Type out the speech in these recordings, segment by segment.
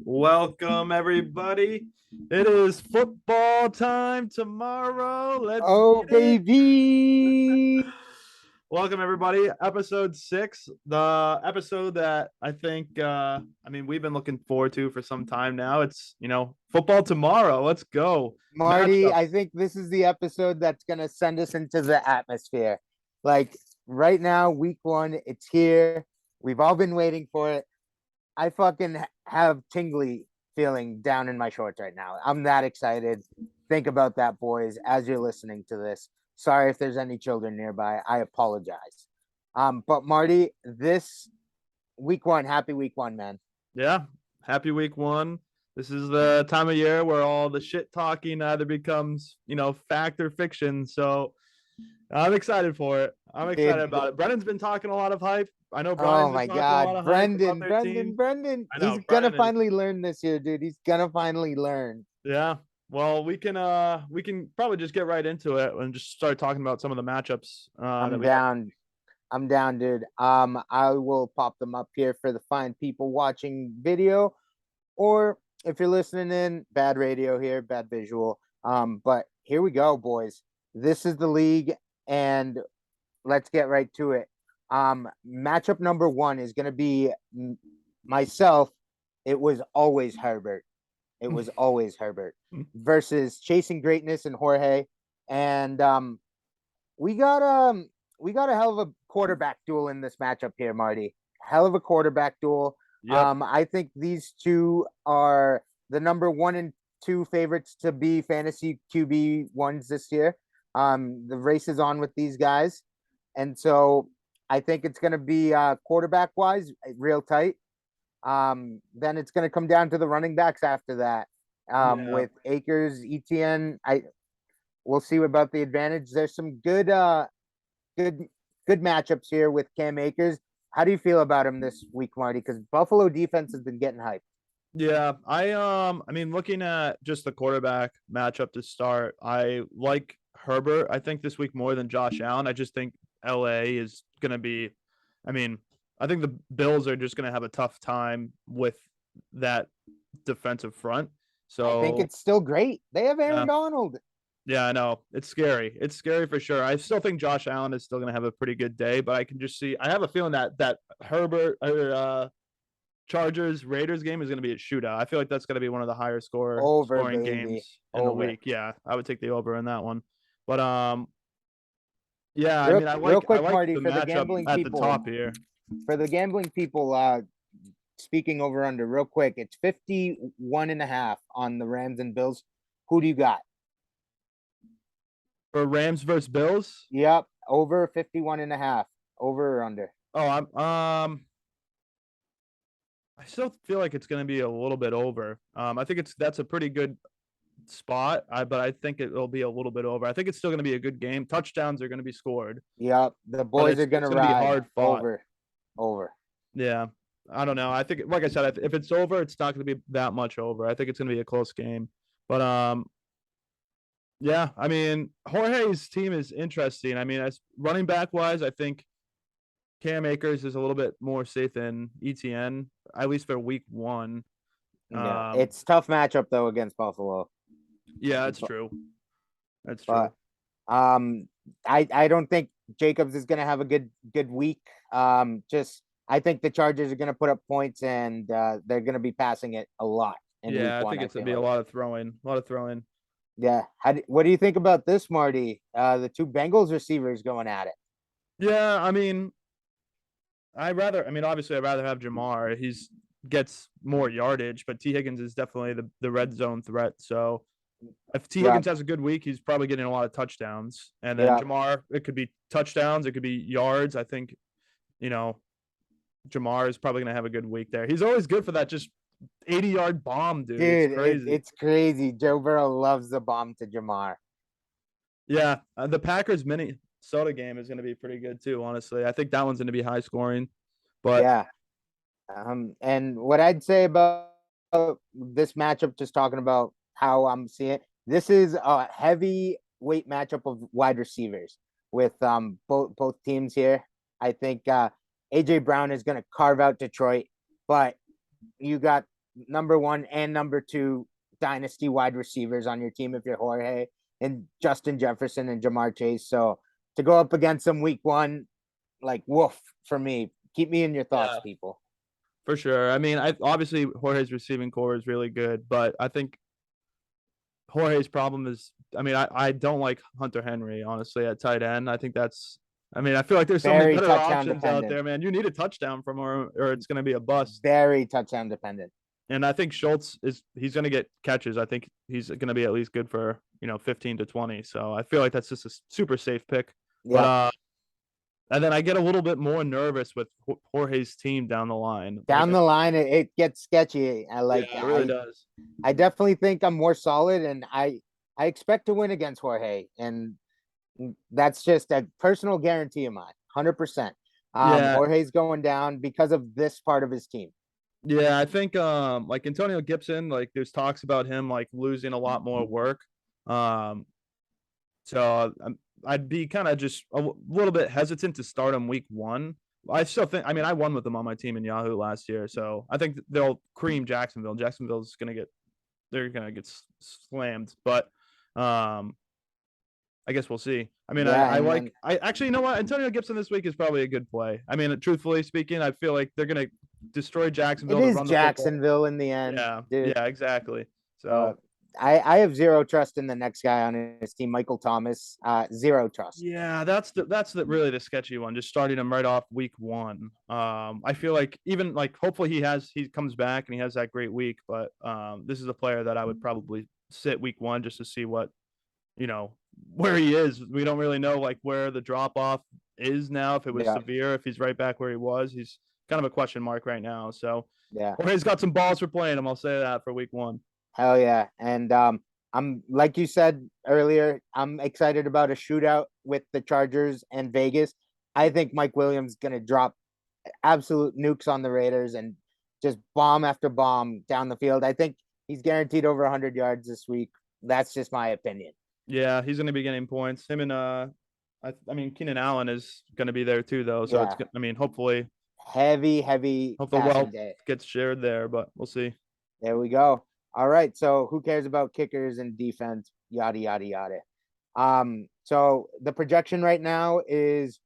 Welcome, everybody. It is football time tomorrow. Let's Oh, get it. baby. Welcome, everybody. Episode 6, the episode that I think, we've been looking forward to for some time now. It's, football tomorrow. Let's go. Marty, I Matchups. think this is the episode that's going to send us into the atmosphere. Like right now, week one, it's here. We've all been waiting for it. I fucking have tingly feeling down in my shorts right now. I'm that excited. Think about that, boys, as you're listening to this. Sorry if there's any children nearby. I apologize. But Marty, this week one, happy week one, man. Yeah. Happy week 1. This is the time of year where all the shit talking either becomes, fact or fiction. So I'm excited for it. I'm excited Dude, about it. Brennan's been talking a lot of hype. I know oh Brian's been my talking a lot God, of hype about Brendan, their Brendan, team. Brendan. I He's know gonna Brennan is. finally learn this year, dude. He's gonna finally learn. Yeah. Well, we can probably just get right into it and just start talking about some of the matchups that I'm we have. down. I'm down, dude. I will pop them up here for the fine people watching video, or if you're listening in, bad radio here, bad visual. But here we go, boys. This is the league, and let's get right to it. Matchup number one is gonna be myself. It was always Herbert. It was always Herbert versus Chasing Greatness and Jorge. And we got we got a hell of a quarterback duel in this matchup here, Marty. Hell of a quarterback duel. Yep. I think these two are the number one and two favorites to be fantasy QB ones this year. The race is on with these guys, and so I think it's going to be quarterback wise real tight. Then it's going to come down to the running backs after that. Yeah. With Akers, ETN, we'll see about the advantage. There's some good good matchups here with Cam Akers. How do you feel about him this week, Marty? Because Buffalo defense has been getting hyped. Yeah. Looking at just the quarterback matchup to start, I like Herbert. I think this week more than Josh Allen. I just think LA is gonna be I mean, I think the Bills are just gonna have a tough time with that defensive front. I think So it's still great. They have yeah. Aaron Donald. Yeah, I know. It's scary. It's scary for sure. I still think Josh Allen is still going to have a pretty good day, but I can just see. I have a feeling that Herbert or Chargers Raiders game is going to be a shootout. I feel like that's going to be one of the higher Over, scoring baby. games in the Over. week. Yeah, I would take the over in that one. But yeah. Real I real like quick, Marty, the for the matchup gambling at the people. top here. For the gambling people, speaking over under real quick, it's 51 and a half on the Rams and Bills. Who do you got? For Rams versus Bills. Yep, over 51 and a half. Over or under? Oh, I still feel like it's going to be a little bit over. I think that's a pretty good spot, but I think it'll be a little bit over. I think it's still going to be a good game. Touchdowns are going to be scored, Yep, the but boys are it's gonna going to be ride hard fought. over. Over. Yeah, I don't know. I think, like I said, if it's over, it's not going to be that much over. I think it's going to be a close game. But yeah. Jorge's team is interesting. As running back wise, I think Cam Akers is a little bit more safe than ETN, at least for week one. Yeah, it's tough matchup though against Buffalo. Yeah, that's true. That's true. But I don't think Jacobs is gonna have a good week. Just I think the Chargers are gonna put up points and they're gonna be passing it a lot in week Yeah, I one. think I it's gonna feel be a like. lot of throwing, a lot of throwing. Yeah. What do you think about this, Marty? The two Bengals receivers going at it. Yeah, obviously, I'd rather have Jamar. He's gets more yardage, but T Higgins is definitely the red zone threat. So if T Yeah. Higgins has a good week, he's probably getting a lot of touchdowns. And then Yeah. Jamar, it could be touchdowns, it could be yards. I think, you know, Jamar is probably going to have a good week there. He's always good for that just 80-yard bomb, dude. It's Dude, crazy. it's crazy. Joe Burrow loves the bomb to Jamar. Yeah, the Packers Minnesota game is going to be pretty good too. Honestly, I think that one's going to be high scoring. But Yeah. And what I'd say about this matchup, just talking about how I'm seeing it, this is a heavy weight matchup of wide receivers with both teams here. I think AJ Brown is going to carve out Detroit, but you got number 1 and number 2 dynasty wide receivers on your team if you're Jorge, and Justin Jefferson and Jamar Chase. So to go up against them week 1, like woof for me. Keep me in your thoughts, Yeah, people. for sure. I mean, I obviously Jorge's receiving core is really good, but I think Jorge's problem is, I mean, I don't like Hunter Henry, honestly, at tight end. I think that's, I mean, I feel like there's so many Very better touchdown options out dependent. there, man. You need a touchdown from her or it's going to be a bust. Very touchdown dependent. And I think Schultz he's going to get catches. I think he's going to be at least good for, 15 to 20. So I feel like that's just a super safe pick. But, Yep. and then I get a little bit more nervous with Jorge's team down the line. Down the line, it gets sketchy. Yeah, it really does. I definitely think I'm more solid, and I expect to win against Jorge, and that's just a personal guarantee of mine, 100%. Yeah, Jorge's going down because of this part of his team. yeah, I think like Antonio Gibson, like there's talks about him like losing a lot more work. Um, so I'd be kind of just a little bit hesitant to start him week 1. I still think, I mean, I won with them on my team in Yahoo last year, so I think they'll cream Jacksonville. Jacksonville's they're gonna get slammed, but I guess we'll see. I mean, Yeah, I and like, then I actually, you know what? Antonio Gibson this week is probably a good play. I mean, truthfully speaking, I feel like they're going to destroy it Jacksonville to is run the football. Jacksonville in the end, Yeah. dude. Yeah, exactly. Uh, So, I have zero trust in the next guy on his team, Michael Thomas. Zero trust. yeah, that's the really the sketchy one. Just starting him right off week 1. I feel like even like hopefully he comes back and he has that great week, but this is a player that I would probably sit week 1 just to see what, where he is. We don't really know like where the drop off is now. If it was Yeah, severe, if he's right back where he was, he's kind of a question mark right now. So, yeah. or he's got some balls for playing him. I'll say that for week 1. Hell yeah. And I'm like you said earlier, I'm excited about a shootout with the Chargers and Vegas. I think Mike Williams is gonna drop absolute nukes on the Raiders and just bomb after bomb down the field. I think he's guaranteed over 100 yards this week. That's just my opinion. Yeah, he's going to be getting points. Him and I mean Keenan Allen is going to be there too, though. So Yeah, I mean, hopefully, heavy hope the passing wealth day. gets shared there, but we'll see. There we go. All right. So who cares about kickers and defense? Yada yada yada. So the projection right now is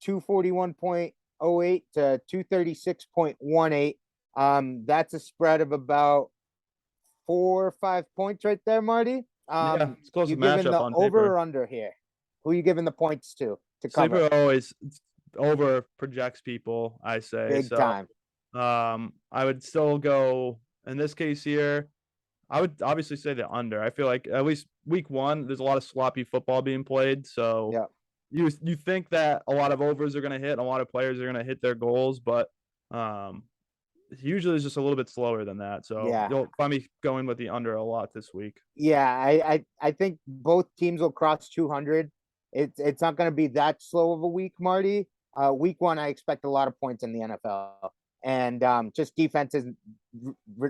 241.08 to 236.18. That's a spread of about 4 or 5 points right there, Marty. Yeah, it's close You giving matchup the on over paper. or under here? Who you giving the points to cover? Sleeper always over projects people, I say. Big So, time. I would still go in this case here. I would obviously say the under. I feel like at least week 1, there's a lot of sloppy football being played. So Yeah. you think that a lot of overs are going to hit, and a lot of players are going to hit their goals, but usually it's just a little bit slower than that. So Yeah. you'll find me going with the under a lot this week. Yeah, I think both teams will cross 200. It's not going to be that slow of a week, Marty. Week 1, I expect a lot of points in the NFL, and just defenses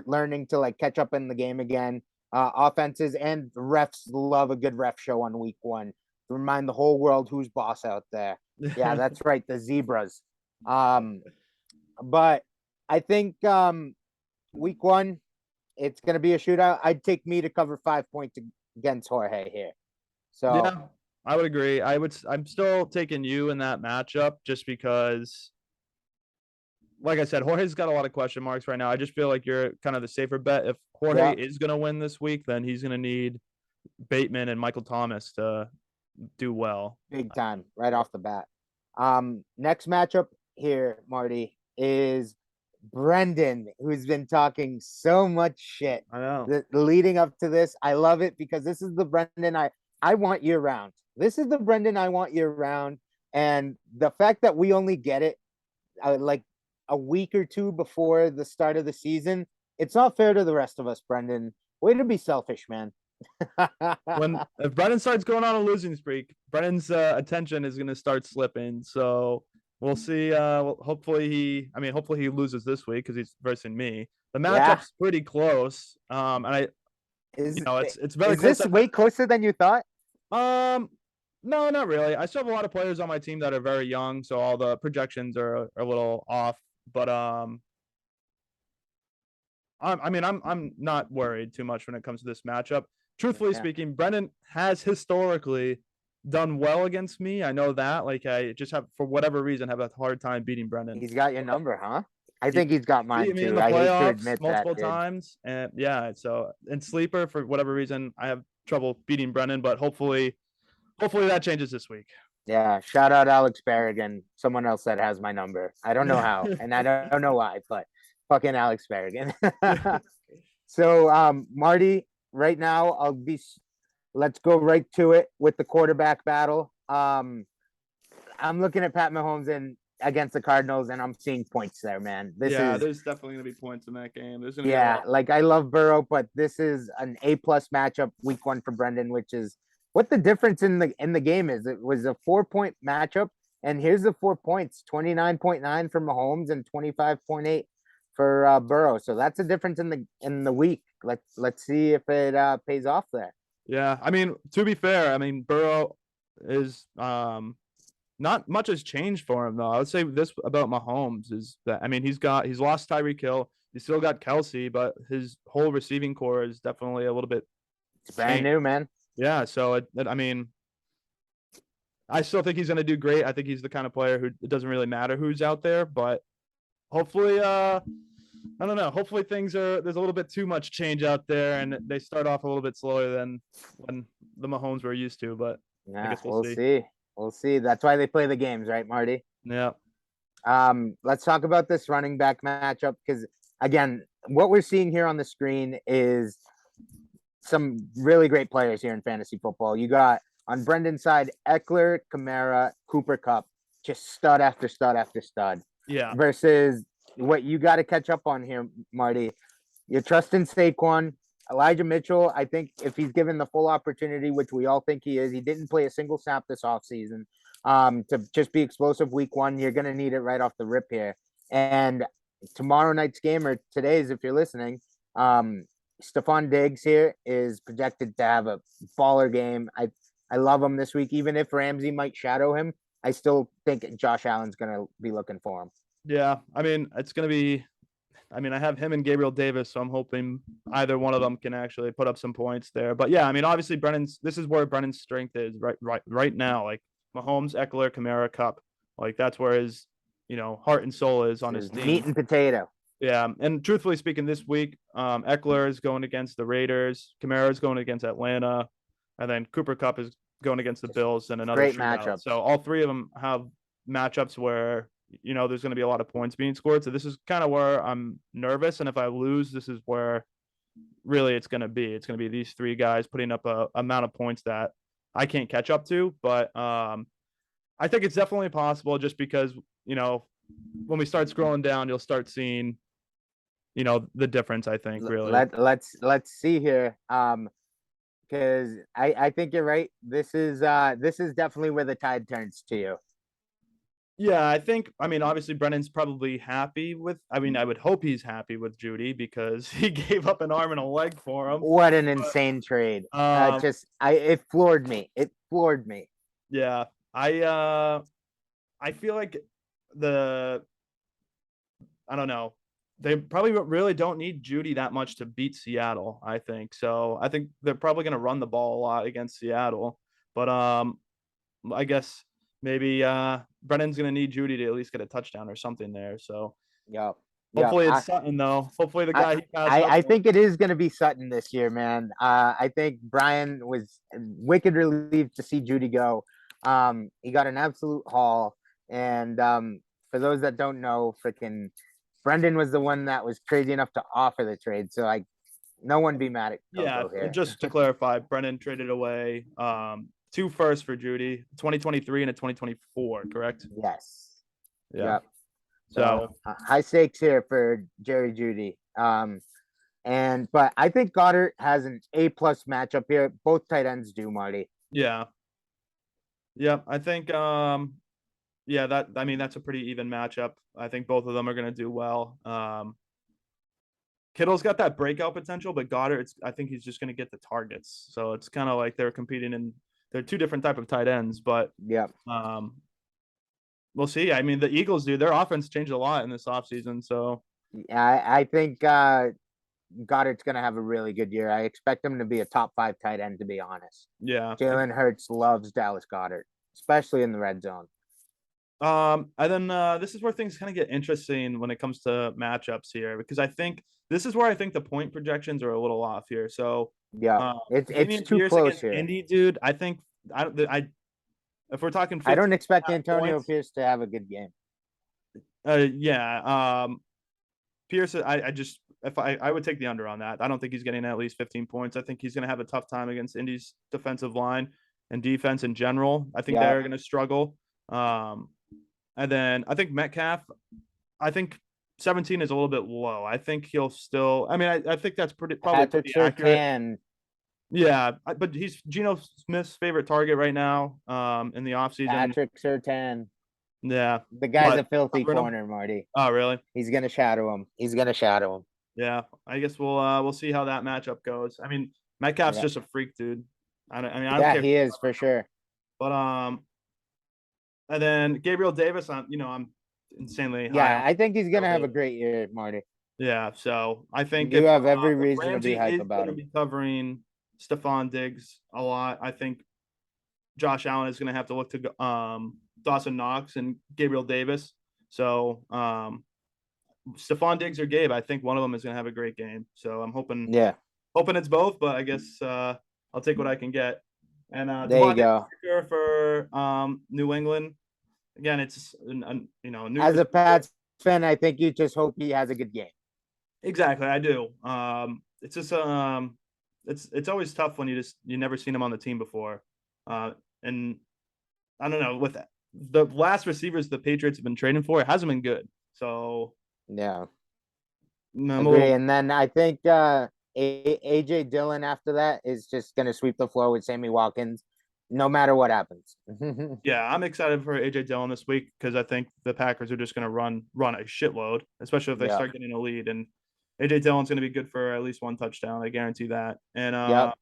learning to like catch up in the game again. Offenses and refs love a good ref show on week 1 to remind the whole world who's boss out there. Yeah, that's right, the zebras. But I think week 1 it's going to be a shootout. I'd take me to cover 5 points against Jorge here. So Yeah, I would agree. I'm still taking you in that matchup just because, like I said, Jorge's got a lot of question marks right now. I just feel like you're kind of the safer bet. If Jorge yeah, is going to win this week, then he's going to need Bateman and Michael Thomas to do well. big time right off the bat. Next matchup here, Marty, is Brendan, who's been talking so much shit I know. leading up to this. I love it because this is the Brendan I want year round. This is the Brendan I want year round. And the fact that we only get it like a week or 2 before the start of the season, it's not fair to the rest of us, Brendan. Way to be selfish, man. If Brennan starts going on a losing streak, Brennan's attention is going to start slipping. So we'll see. Hopefully he loses this week because he's versing me. The Yeah. matchup's pretty close. And Is it's very is close. this way closer than you thought? No, not really. I still have a lot of players on my team that are very young, so all the projections are a little off. But I'm not worried too much when it comes to this matchup. Truthfully Yeah. speaking, Brendan has historically done well against me. I know that. Like I just have, for whatever reason, have a hard time beating Brendan. He's got your But number, huh? I he think he's got beat mine me in too. the I hate to playoffs admit that, multiple dude. times, and yeah. So in sleeper, for whatever reason, I have trouble beating Brendan. But hopefully that changes this week. Yeah, shout out Alex Berrigan, someone else that has my number. I don't know how, and I don't know why, but fucking Alex Berrigan. So, Marty, right now let's go right to it with the quarterback battle. I'm looking at Pat Mahomes and against the Cardinals, and I'm seeing points there, man. Yeah, there's definitely gonna be points in that game. There's gonna be a lot Yeah, of like I love Burrow, but this is an A+ matchup week 1 for Brendan, which is what the difference in the game is. It was a 4-point matchup, and here's the 4 points: 29.9 for Mahomes and 25.8 for Burrow. So that's a difference in the week. Let's see if it pays off there. Yeah, I mean, to be fair, I mean Burrow is not much has changed for him though. I would say this about Mahomes is that, I mean, he's lost Tyreek Hill, he's still got Kelsey, but his whole receiving core is definitely a little bit It's brand changed. new, man. Yeah, so I mean, I still think he's going to do great. I think he's the kind of player who it doesn't really matter who's out there, but hopefully, I don't know. Hopefully there's a little bit too much change out there, and they start off a little bit slower than when the Mahomes we're used to. But I Yeah, guess we'll we'll see. see. We'll see. That's why they play the games, right, Marty? Yeah, Let's talk about this running back matchup because again, what we're seeing here on the screen is some really great players here in fantasy football. You got on Brendan's side, Eckler, Kamara, Cooper Cup, just stud after stud after stud. yeah, Versus what you got to catch up on here, Marty. You're trusting Saquon. Elijah Mitchell, I think if he's given the full opportunity, which we all think he is, he didn't play a single snap this offseason. To just be explosive week 1, you're going to need it right off the rip here. And tomorrow night's game, or today's if you're listening, Stephon Diggs here is projected to have a baller game. I love him this week. Even if Ramsey might shadow him, I still think Josh Allen's going to be looking for him. yeah. I mean, it's gonna be. I mean, I have him and Gabriel Davis, so I'm hoping either one of them can actually put up some points there. But yeah, I mean, obviously this is where Brennan's strength is right now. Like Mahomes, Eckler, Kamara, Cup, like that's where his heart and soul is on his team. Meat and potato. Yeah, and truthfully speaking, this week, Eckler is going against the Raiders, Kamara is going against Atlanta, and then Cooper Cup is going against the Bills and another Great shootout. matchup. So all three of them have matchups where there's going to be a lot of points being scored. So this is kind of where I'm nervous, and if I lose, this is where really it's going to be. It's going to be these three guys putting up a amount of points that I can't catch up to. But I think it's definitely possible, just because when we start scrolling down, you'll start seeing the difference. I think really. Let's see here. Because I think you're right. This is definitely where the tide turns to you. Yeah, I mean, obviously Brennan's probably happy with, I mean, I would hope he's happy with Jeudy because he gave up an arm and a leg for him. What an insane trade. It floored me. It floored me. Yeah. I feel like I don't know. They probably really don't need Jeudy that much to beat Seattle, I think. So I think they're probably going to run the ball a lot against Seattle. But I guess maybe Brennan's going to need Jeudy to at least get a touchdown or something there. So yeah. Hopefully it's Sutton though. Hopefully the guy I think it is going to be Sutton this year, man. I think Brian was wicked relieved to see Jeudy go. He got an absolute haul. And for those that don't know, freaking Brendan was the one that was crazy enough to offer the trade. So no one be mad at Coco here. Just to clarify, Brendan traded away 2 firsts for Jeudy, 2023 and a 2024, correct? Yes. Yeah. Yep. So high stakes here for Jerry Jeudy. But I think Goddard has an A+ matchup here. Both tight ends do, Marty. Yeah. Yeah, I think that's a pretty even matchup. I think both of them are going to do well. Kittle's got that breakout potential, but Goddard, I think he's just going to get the targets. So it's kind of like they're competing in. They're two different type of tight ends, but yeah. We'll see. I mean, the Eagles, their offense changed a lot in this offseason. So I think Goddard's going to have a really good year. I expect him to be a top 5 tight end, to be honest. Yeah. Jalen Hurts loves Dallas Goddard, especially in the red zone. And then this is where things kind of get interesting when it comes to matchups here, because I think this is where I think the point projections are a little off here. So, Yeah, it's Dameon too Pierce close against here. Indy, dude. I think I if we're talking, I don't 15 expect Antonio points, Pierce to have a good game. yeah. Pierce, I just if I would take the under on that. I don't think he's getting at least 15 points. I think he's going to have a tough time against Indy's defensive line and defense in general. I think Yeah. they're going to struggle. And then I think Metcalf, I think 17 is a little bit low. I think he'll still. I mean, I think that's probably Patrick pretty accurate. Surtain. Yeah, but he's Geno Smith's favorite target right now. In the offseason. Patrick Surtain. Yeah, The guy's but a filthy covering him? corner, Marty. Oh, really? He's gonna shadow him. He's gonna shadow him. Yeah, I guess we'll see how that matchup goes. I mean, Metcalf's Yeah. just a freak, dude. I don't Yeah, care. he is for sure. But and then Gabriel Davis, I'm insanely high. Yeah, I think he's gonna Gabriel have a Davis. great year, Marty. Yeah, so I think You if have every if reason to Ramsey be hype is about going to him. be covering Stephon Diggs a lot, I think Josh Allen is going to have to look to Dawson Knox and Gabriel Davis. So Stephon Diggs or Gabe, I think one of them is going to have a great game. So I'm hoping it's both, but I guess I'll take what I can get. And there you go. for New England. Again, it's new As a Pats fan, I think you just hope he has a good game. Exactly, I do. It's just it's always tough when you never seen him on the team before, and I don't know, with the last receivers the Patriots have been trading for, it hasn't been good. So yeah, agree. And then I think AJ Dillon after that is just gonna sweep the floor with Sammy Watkins, no matter what happens. Yeah, I'm excited for AJ Dillon this week because I think the Packers are just gonna run a shitload, especially if they start getting a lead. And AJ Dillon's gonna be good for at least one touchdown. I guarantee that. And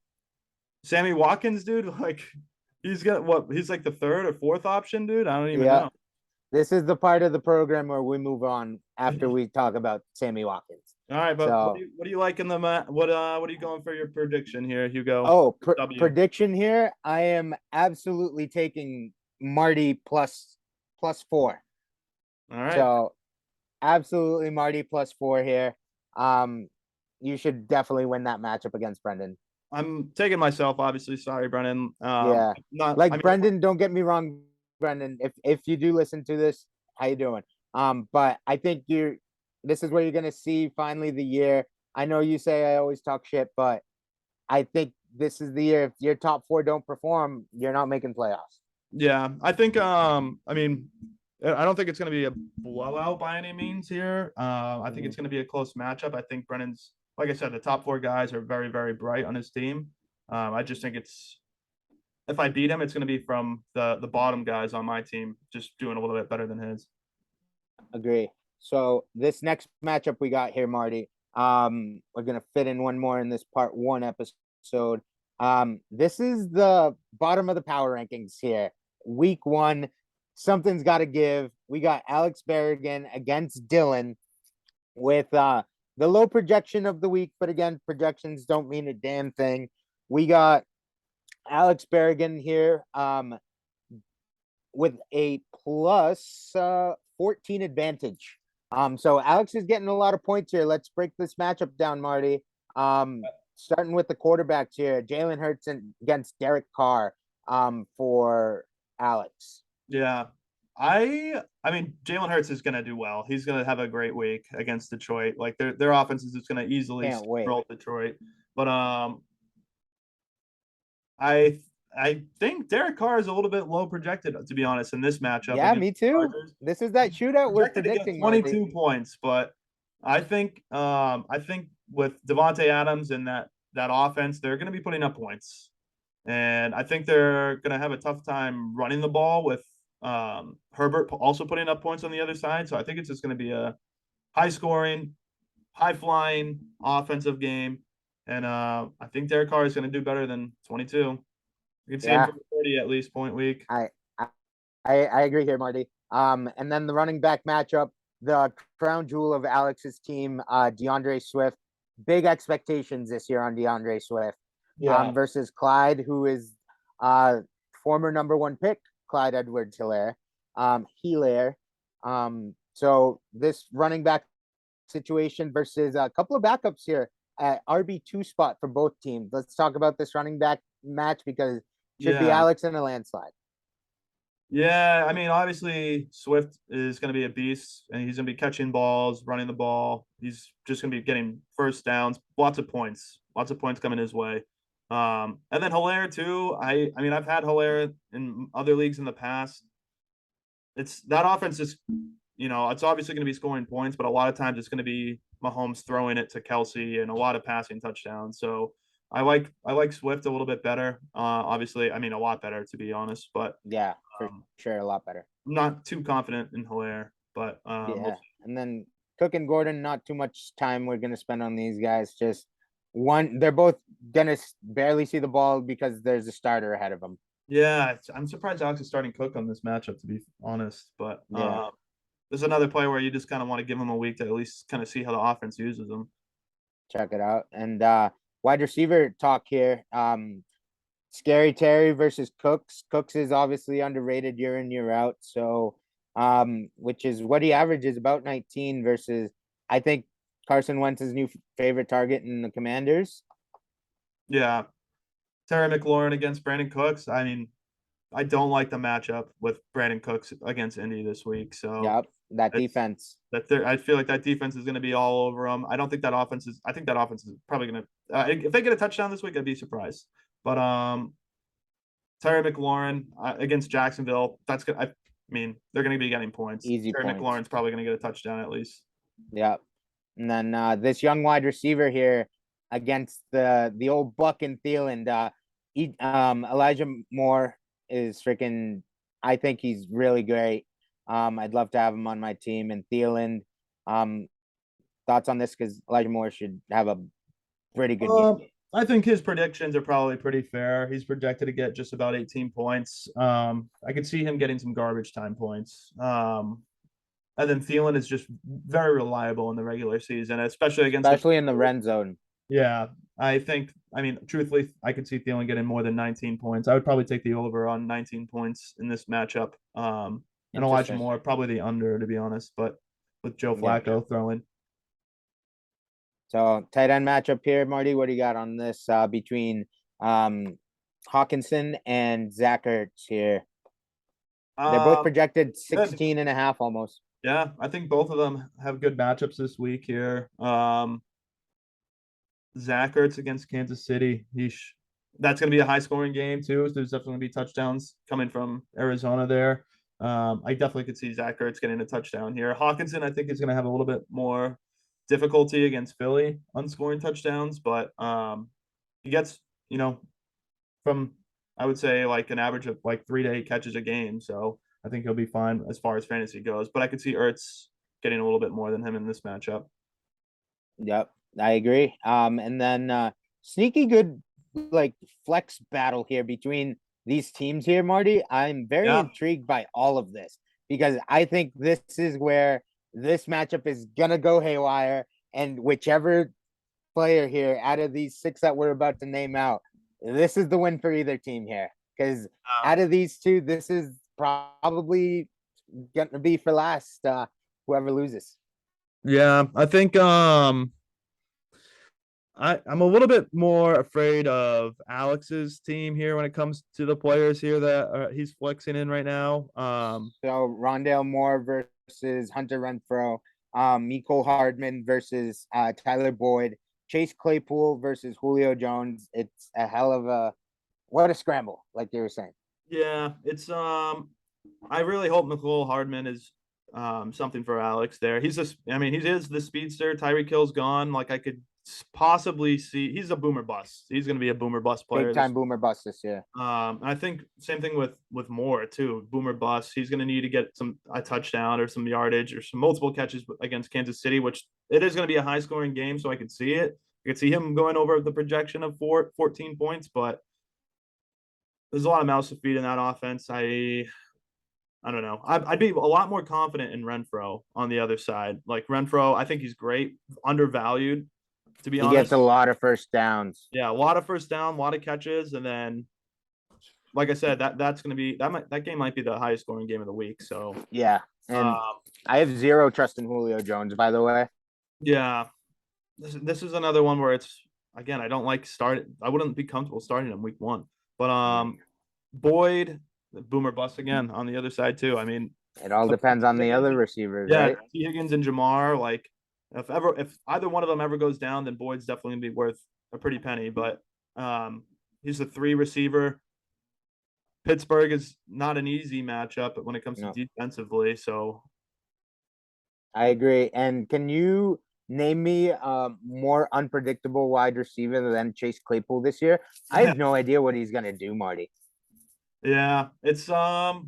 Sammy Watkins, dude, like he's like the third or fourth option, dude. I don't even know. This is the part of the program where we move on after we talk about Sammy Watkins. All right, but what do you like in the what are you going for your prediction here, Hugo? Oh, prediction here. I am absolutely taking Marty plus 4. All right. So absolutely Marty plus 4 here. You should definitely win that matchup against Brendan. I'm taking myself, obviously. Sorry, Brendan. Brendan, don't get me wrong, Brendan. If you do listen to this, how you doing? But I think this is where you're gonna see finally the year. I know you say I always talk shit, but I think this is the year. If your top 4 don't perform, you're not making playoffs. Yeah, I think I mean, I don't think it's going to be a blowout by any means here. I think it's going to be a close matchup. I think Brennan's, like I said, the top 4 guys are very, very bright on his team. I just think if I beat him, it's going to be from the bottom guys on my team just doing a little bit better than his. Agree. So this next matchup we got here, Marty, we're going to fit in one more in this part 1 episode. This is the bottom of the power rankings here. Week 1, something's got to give. We got Alex Berrigan against Dylan with the low projection of the week, but again, projections don't mean a damn thing. We got Alex Berrigan here with a plus 14 advantage. So Alex is getting a lot of points here. Let's break this matchup down, Marty. Starting with the quarterbacks here, Jalen Hurts against Derek Carr for Alex. Yeah. I mean, Jalen Hurts is going to do well. He's going to have a great week against Detroit. Like their offense is just going to easily roll Detroit. But I think Derek Carr is a little bit low projected, to be honest, in this matchup. Yeah, me too. This is that shootout we're predicting. 22 points, but I think with Devontae Adams and that offense, they're going to be putting up points, and I think they're going to have a tough time running the ball with Herbert also putting up points on the other side. So I think it's just going to be a high scoring, high flying offensive game. And I think Derek Carr is going to do better than 22. You can see him for 30 at least point week. I agree here, Marty. And then the running back matchup, the crown jewel of Alex's team, DeAndre Swift big expectations this year on DeAndre Swift. Yeah. Versus Clyde, who is former number one pick, Clyde Edwards-Hilaire. Hilaire. So this running back situation versus a couple of backups here at RB2 spot for both teams. Let's talk about this running back match because it should be Yeah. Alex in a landslide. Yeah, I mean, obviously Swift is going to be a beast, and he's going to be catching balls, running the ball. He's just going to be getting first downs, lots of points coming his way. And then Hilaire too. I mean, I've had Hilaire in other leagues in the past. It's that offense is, it's obviously going to be scoring points, but a lot of times it's going to be Mahomes throwing it to Kelsey and a lot of passing touchdowns. So I like Swift a little bit better. Obviously, I mean a lot better to be honest, but Yeah, for sure, a lot better. I'm not too confident in Hilaire, but yeah. And then Cook and Gordon, not too much time we're gonna spend on these guys. Just one, they're both gonna barely see the ball because there's a starter ahead of them. Yeah, I'm surprised Alex is starting Cook on this matchup, to be honest. But there's another player where you just kind of want to give him a week to at least kind of see how the offense uses him. Check it out. And wide receiver talk here. Scary Terry versus Cooks. Cooks is obviously underrated year in, year out. So which is what he averages, about 19 versus I think Carson Wentz's new favorite target in the Commanders. Yeah. Terry McLaurin against Brandon Cooks. I mean, I don't like the matchup with Brandon Cooks against Indy this week. So yep, that defense. I feel like that defense is going to be all over them. I don't think that offense is. I think that offense is probably going to. If they get a touchdown this week, I'd be surprised. But Terry McLaurin against Jacksonville. That's good. I mean, they're going to be getting points. Easy Terry points. McLaurin's probably going to get a touchdown at least. Yep. And then this young wide receiver here against the old Buck and Thielen. Elijah Moore is freaking. I think he's really great. I'd love to have him on my team. And Thielen, thoughts on this? Because Elijah Moore should have a pretty good game. I think his predictions are probably pretty fair. He's projected to get just about 18 points. I could see him getting some garbage time points. And then Thielen is just very reliable in the regular season, especially in the red zone. Yeah, I mean, truthfully, I could see Thielen getting more than 19 points. I would probably take the over on 19 points in this matchup. And Elijah Moore, probably the under, to be honest, but with Joe Flacco throwing. So tight end matchup here, Marty. What do you got on this between Hawkinson and Zach Ertz here? They're both projected 16 and a half almost. Yeah, I think both of them have good matchups this week here. Zach Ertz against Kansas City. That's going to be a high scoring game too. So there's definitely going to be touchdowns coming from Arizona there. I definitely could see Zach Ertz getting a touchdown here. Hawkinson, I think, is going to have a little bit more difficulty against Philly on scoring touchdowns, but he gets, from, I would say, like an average of like 3 to 8 catches a game. So I think he'll be fine as far as fantasy goes, but I could see Ertz getting a little bit more than him in this matchup. Yep, I agree. And then sneaky good like flex battle here between these teams here, Marty. I'm very intrigued by all of this because I think this is where this matchup is gonna go haywire, and whichever player here out of these 6 that we're about to name out, this is the win for either team here. Because out of these 2, this is probably gonna be for last. Whoever loses. Yeah, I think I'm a little bit more afraid of Alex's team here when it comes to the players here that he's flexing in right now. So Rondale Moore versus Hunter Renfrow, Mecole Hardman versus Tyler Boyd, Chase Claypool versus Julio Jones. It's a hell of what a scramble, like you were saying. Yeah, it's I really hope Mecole Hardman is something for Alex there. He is the speedster. Tyreek Hill's gone. Like, I could possibly see he's a boomer bust. He's going to be a boomer bust player. Big time boomer bust this year. I think same thing with Moore too. Boomer bust. He's going to need to get a touchdown or some yardage or some multiple catches against Kansas City, which it is going to be a high scoring game. So I could see it. I could see him going over the projection of 14 points, but there's a lot of mouths to feed in that offense. I don't know. I'd be a lot more confident in Renfrow on the other side. Like Renfrow, I think he's great, undervalued. to be He gets honest. a lot of first downs. Yeah, a lot of first down, a lot of catches, and then, like I said, that's going to be that game might be the highest scoring game of the week. So, Yeah. And um, I have zero trust in Julio Jones, by the way. yeah, this is another one where it's again I don't like start. I wouldn't be comfortable starting him week 1, but Boyd, boomer bust again on the other side too. I mean, It all depends on the other receivers, yeah, right? T. Higgins and Jamar. Like, if either one of them ever goes down, then Boyd's definitely gonna be worth a pretty penny. But he's a 3 receiver. Pittsburgh is not an easy matchup when it comes to No, defensively. So I agree. And can you name me a more unpredictable wide receiver than Chase Claypool this year? I have no idea what he's gonna do, Marty. yeah, it's I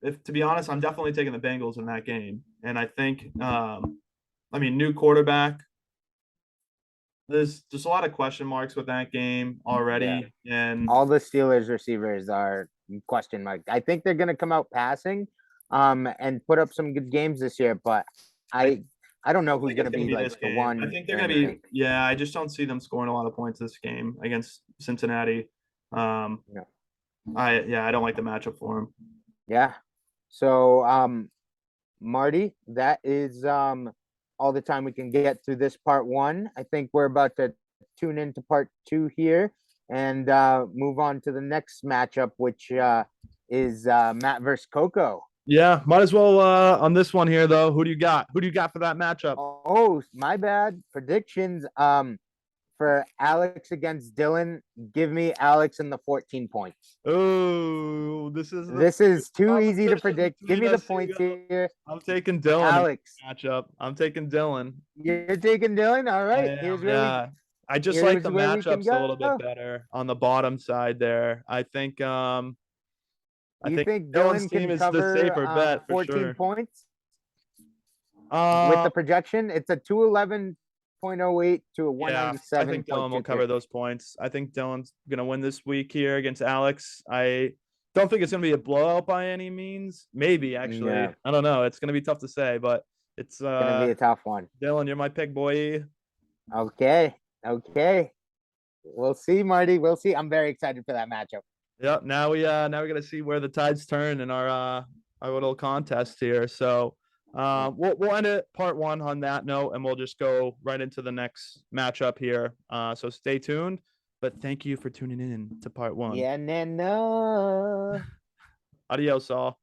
if to be honest, I'm definitely taking the Bengals in that game, and I think I mean new quarterback. There's just a lot of question marks with that game already, and All the Steelers receivers are question mark. I think they're gonna come out passing, and put up some good games this year, but I don't know who's think it's gonna going to be be like this the game. I one think or they're going to anything. be. Yeah, I just don't see them scoring a lot of points this game against Cincinnati. No. I don't like the matchup for them. Yeah. So Marty, that is all the time we can get through this part 1. I think we're about to tune into part 2 here and move on to the next matchup, which is Matt versus Coco. Yeah, might as well on this one here though. Who do you got? Who do you got for that matchup? Oh, my bad. Predictions for Alex against Dylan. Give me Alex in the 14 points. Oh, This is too easy to competition predict. Give between me the us points here. here. I'm taking Dylan in Alex, this matchup. I'm taking Dylan. you're taking Dylan. All I right. am, yeah. I just like Here's the where we can matchups a little bit go. better on the bottom side there. I You think think Dylan's Dylan team can is the cover safer bet for 14 sure. points with Uh, the projection? It's a 211.08 to a yeah, I think Dylan will 197.23. cover those points. I think Dylan's gonna win this week here against Alex. I don't think it's gonna be a blowout by any means. Maybe actually, Yeah, I don't know. It's gonna be tough to say, but it's gonna be a tough one. Dylan, you're my pick, boy. Okay, okay. We'll see, Marty. We'll see. I'm very excited for that matchup. Yeah, now we gotta see where the tides turn in our little contest here. So we'll end it part 1 on that note, and we'll just go right into the next matchup here. So stay tuned. But thank you for tuning in to part 1. Yeah, no. Adios, all.